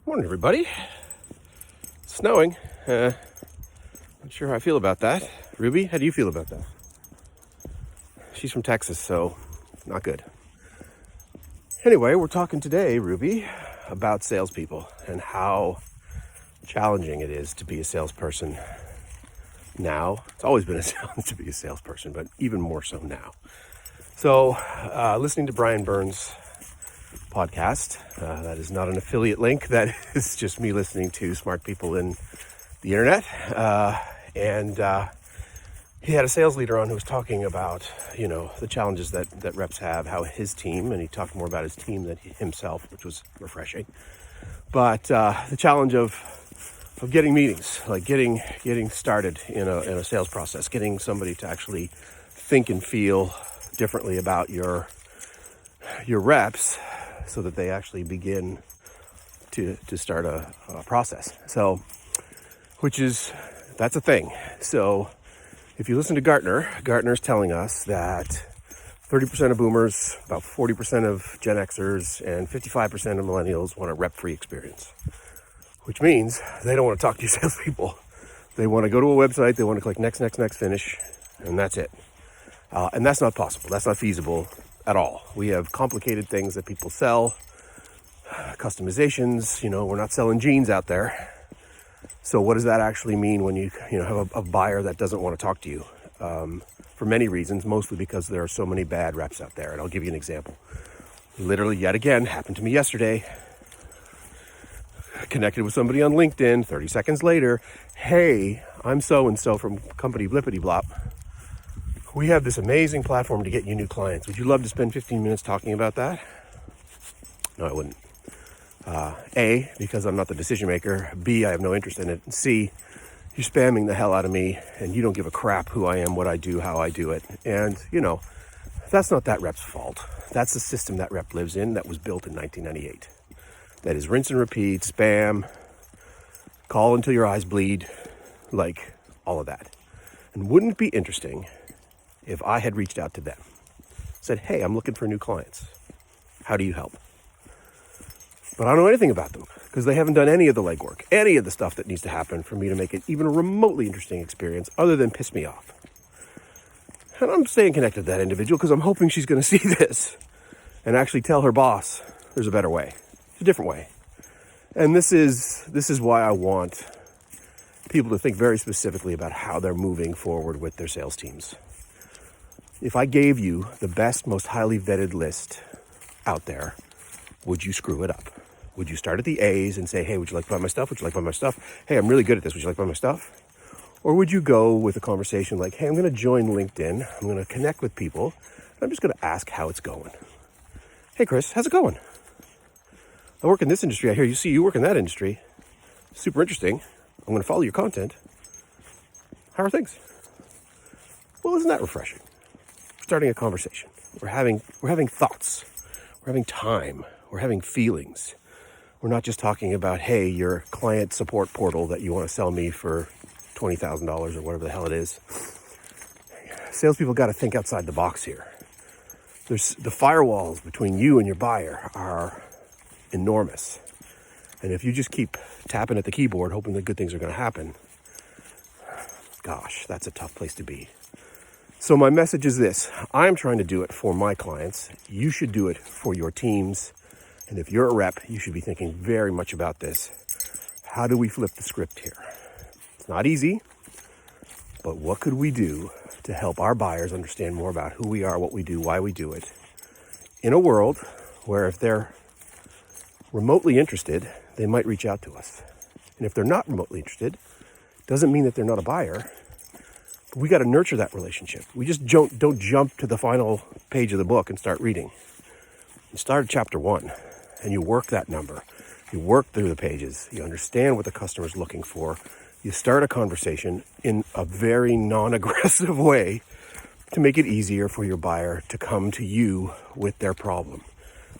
Morning, everybody. It's snowing. Not sure how I feel about that. Ruby, how do you feel about that? She's from Texas, so not good. Anyway, we're talking today, Ruby, about salespeople and how challenging it is to be a salesperson now. It's always been a challenge to be a salesperson, but even more so now. So, listening to Brian Burns' podcast, that is not an affiliate link. That is just me listening to smart people in the internet. And he had a sales leader on who was talking about, the challenges that reps have, how his team, and he talked more about his team than himself, which was refreshing. But the challenge of getting meetings, like getting started in a sales process, getting somebody to actually think and feel differently about your reps so that they actually begin to start a process. So, that's a thing. So if you listen to Gartner's telling us that 30% of boomers, about 40% of Gen Xers, and 55% of millennials want a rep-free experience, which means they don't want to talk to you salespeople. They want to go to a website, they want to click next, finish, and that's it. And that's not possible. That's not feasible at all. We have complicated things that people sell, customizations. We're not selling jeans out there. So what does that actually mean when you have a buyer that doesn't want to talk to you? For many reasons, mostly because there are so many bad reps out there. And I'll give you an example. Literally, yet again, happened to me yesterday. Connected with somebody on LinkedIn. 30 seconds later, hey, I'm so-and-so from company BlippityBlop. We have this amazing platform to get you new clients. Would you love to spend 15 minutes talking about that? No, I wouldn't. A, because I'm not the decision maker. B, I have no interest in it. C, you're spamming the hell out of me and you don't give a crap who I am, what I do, how I do it. And, that's not that rep's fault. That's the system that rep lives in that was built in 1998. That is rinse and repeat, spam, call until your eyes bleed, like all of that. And wouldn't it be interesting if I had reached out to them, said, hey, I'm looking for new clients. How do you help? But I don't know anything about them because they haven't done any of the legwork, any of the stuff that needs to happen for me to make it even a remotely interesting experience other than piss me off. And I'm staying connected to that individual because I'm hoping she's going to see this and actually tell her boss there's a better way. It's a different way. And this is why I want people to think very specifically about how they're moving forward with their sales teams. If I gave you the best, most highly vetted list out there, would you screw it up? Would you start at the A's and say, hey, would you like to buy my stuff? Would you like to buy my stuff? Hey, I'm really good at this. Would you like to buy my stuff? Or would you go with a conversation like, hey, I'm going to join LinkedIn. I'm going to connect with people. And I'm just going to ask how it's going. Hey, Chris, how's it going? I work in this industry. I hear you work in that industry. Super interesting. I'm going to follow your content. How are things? Well, isn't that refreshing? We're starting a conversation. We're having thoughts. We're having time. We're having feelings. We're not just talking about, hey, your client support portal that you want to sell me for $20,000 or whatever the hell it is. Salespeople got to think outside the box here. There's the firewalls between you and your buyer are enormous. And if you just keep tapping at the keyboard, hoping that good things are going to happen, gosh, that's a tough place to be. So my message is this. I'm trying to do it for my clients. You should do it for your teams. And if you're a rep, you should be thinking very much about this. How do we flip the script here? It's not easy, but what could we do to help our buyers understand more about who we are, what we do, why we do it, in a world where if they're remotely interested, they might reach out to us. And if they're not remotely interested, doesn't mean that they're not a buyer. But we got to nurture that relationship. We just don't jump to the final page of the book and start reading. You start at chapter 1 and you work that number. You work through the pages. You understand what the customer's looking for. You start a conversation in a very non-aggressive way to make it easier for your buyer to come to you with their problem,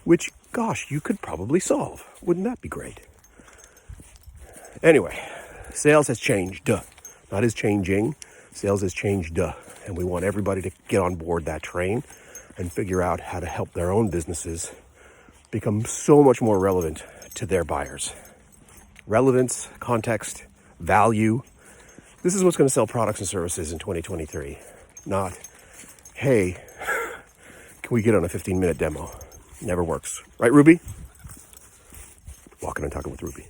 which, gosh, you could probably solve. Wouldn't that be great? Anyway, sales has changed. Not is changing. Sales has changed. And we want everybody to get on board that train and figure out how to help their own businesses become so much more relevant to their buyers. relevance, context, value. This is what's going to sell products and services in 2023. Not, hey, can we get on a 15-minute demo? Never works. Right, Ruby? Walking and talking with Ruby.